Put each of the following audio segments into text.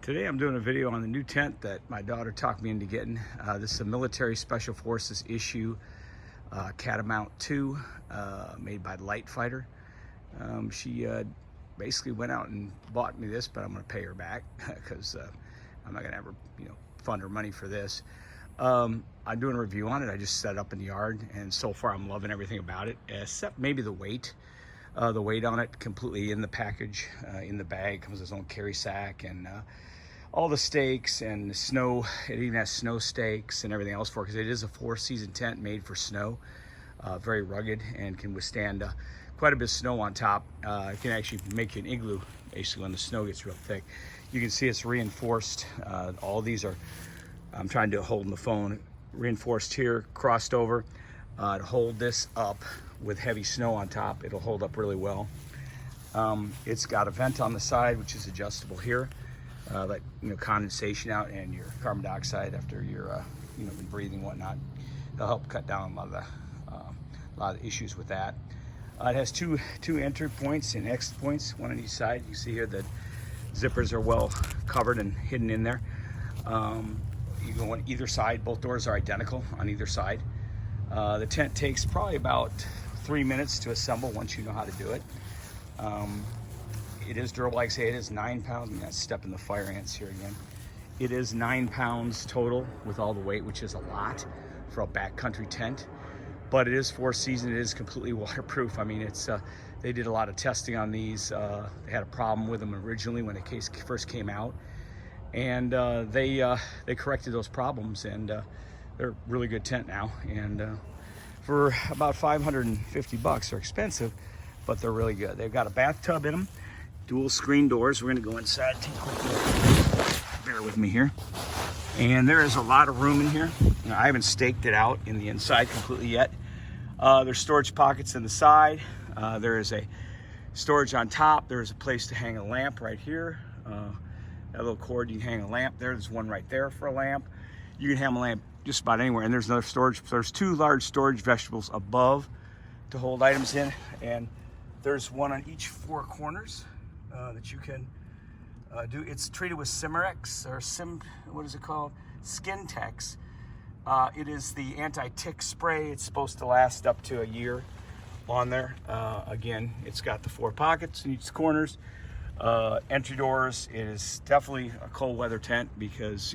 Today I'm doing a video on the new tent that my daughter talked me into getting. This is a military special forces issue Catamount 2 made by Litefighter. She basically went out and bought me this, but I'm going to pay her back because I'm not going to ever fund her money for this. I'm doing a review on it. I just set it up in the yard, and so far I'm loving everything about it, except maybe the weight. The weight on it completely in the package, in the bag, comes with its own carry sack and all the stakes and the snow. It even has snow stakes and everything else for it, because it is a 4-season tent made for snow. Very rugged and can withstand quite a bit of snow on top. It can actually make you an igloo basically when the snow gets real thick. You can see it's reinforced. All these are, I'm trying to hold the phone, reinforced here, crossed over to hold this up with heavy snow on top. It'll hold up really well. It's got a vent on the side which is adjustable here, let condensation out and your carbon dioxide after you're been breathing and whatnot. It'll help cut down a lot of the issues with that. It has two entry points and exit points, one on each side. You see here that zippers are well covered and hidden in there. You go on either side. Both doors are identical on either side. The tent takes probably about 3 minutes to assemble once you know how to do it. It is durable, like I say. It is 9 pounds. I'm gonna step in the fire ants here again. It is 9 pounds total with all the weight, which is a lot for a backcountry tent. But it is 4-season. It is completely waterproof. I mean, it's they did a lot of testing on these. They had a problem with them originally when the case first came out, and they corrected those problems, and they're a really good tent now. And for about $550, they're expensive, but they're really good. They've got a bathtub in them, dual screen doors. We're gonna go inside, take a quick look. Bear with me here. And there is a lot of room in here. I haven't staked it out in the inside completely yet. There's storage pockets in the side. There is a storage on top. There is a place to hang a lamp right here. That little cord, you can hang a lamp there. There's one right there for a lamp. You can hang a lamp just about anywhere. And there's another storage. There's 2 large storage vegetables above to hold items in. And there's one on each 4 corners that you can do. It's treated with Cimerex or what is it called? Skin Tex. It is the anti-tick spray. It's supposed to last up to a year on there. Again, it's got the 4 pockets in each corners. Entry doors. It is definitely a cold weather tent, because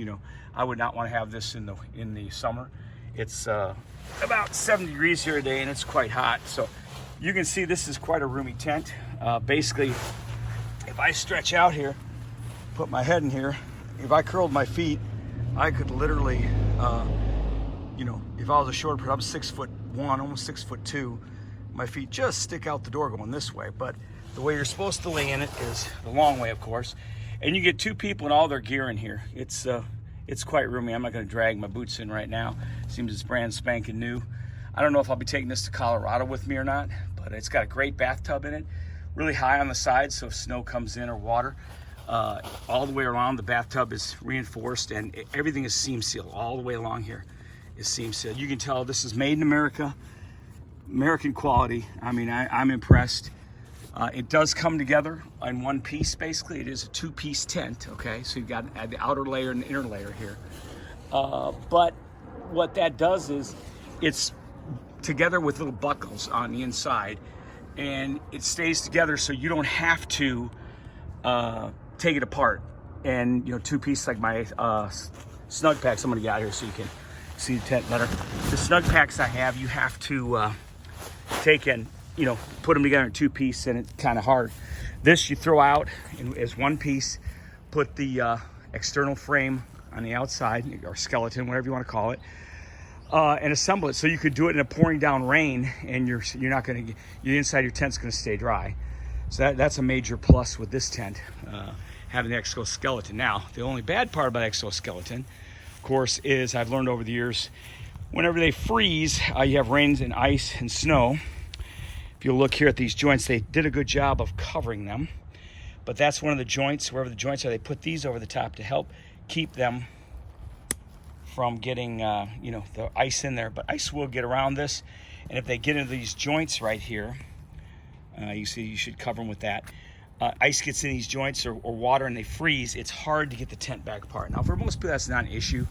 I would not want to have this in the summer. It's about 70 degrees here today, and it's quite hot. So you can see this is quite a roomy tent. Basically, if I stretch out here, put my head in here, if I curled my feet, I could literally, if I was a short person, I'm 6'1", almost 6'2", my feet just stick out the door going this way. But the way you're supposed to lay in it is the long way, of course. And you get 2 people and all their gear in here. It's quite roomy. I'm not going to drag my boots in right now. Seems it's brand spanking new. I don't know if I'll be taking this to Colorado with me or not, but it's got a great bathtub in it, really high on the side, so if snow comes in or water, all the way around the bathtub is reinforced, and everything is seam sealed. All the way along here is seam sealed. You can tell this is made in America, American quality. I mean, I'm impressed. It does come together in one piece. Basically, it is a 2-piece tent. Okay, so you've got the outer layer and the inner layer here. But what that does is it's together with little buckles on the inside, and it stays together, so you don't have to take it apart. And 2-piece, like my snug packs. I'm gonna get out here so you can see the tent better. The snug packs I have, you have to take and put them together in 2-piece, and it's kind of hard. This you throw out as 1 piece, put the external frame on the outside, or skeleton, whatever you want to call it, and assemble it. So you could do it in a pouring down rain, and you're not gonna, your inside your tent's gonna stay dry. So that's a major plus with this tent, having the exoskeleton. Now, the only bad part about exoskeleton, of course, is I've learned over the years, whenever they freeze, you have rains and ice and snow. If you look here at these joints, they did a good job of covering them. But that's one of the joints, wherever the joints are, they put these over the top to help keep them from getting, the ice in there. But ice will get around this. And if they get into these joints right here, you see, you should cover them with that. ice gets in these joints or water and they freeze, it's hard to get the tent back apart. Now for most people that's not an issue,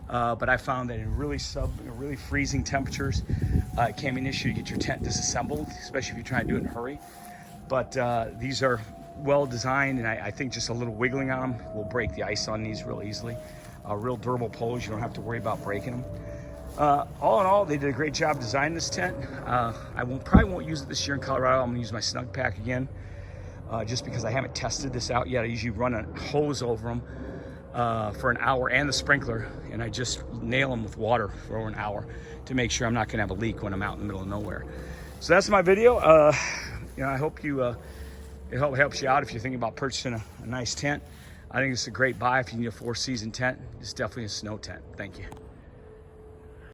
but I found that in really freezing temperatures, it can be an issue to get your tent disassembled, especially if you're trying to do it in a hurry. But these are well designed, and I think just a little wiggling on them will break the ice on these real easily. Real durable poles, you don't have to worry about breaking them. All in all, they did a great job designing this tent. I probably won't use it this year in Colorado. I'm gonna use my Snug Pack again, just because I haven't tested this out yet. I usually run a hose over them for an hour and the sprinkler, and I just nail them with water for over an hour to make sure I'm not gonna have a leak when I'm out in the middle of nowhere. So that's my video. I hope it helps you out if you're thinking about purchasing a nice tent. I think it's a great buy if you need a 4-season tent. It's definitely a snow tent. Thank you.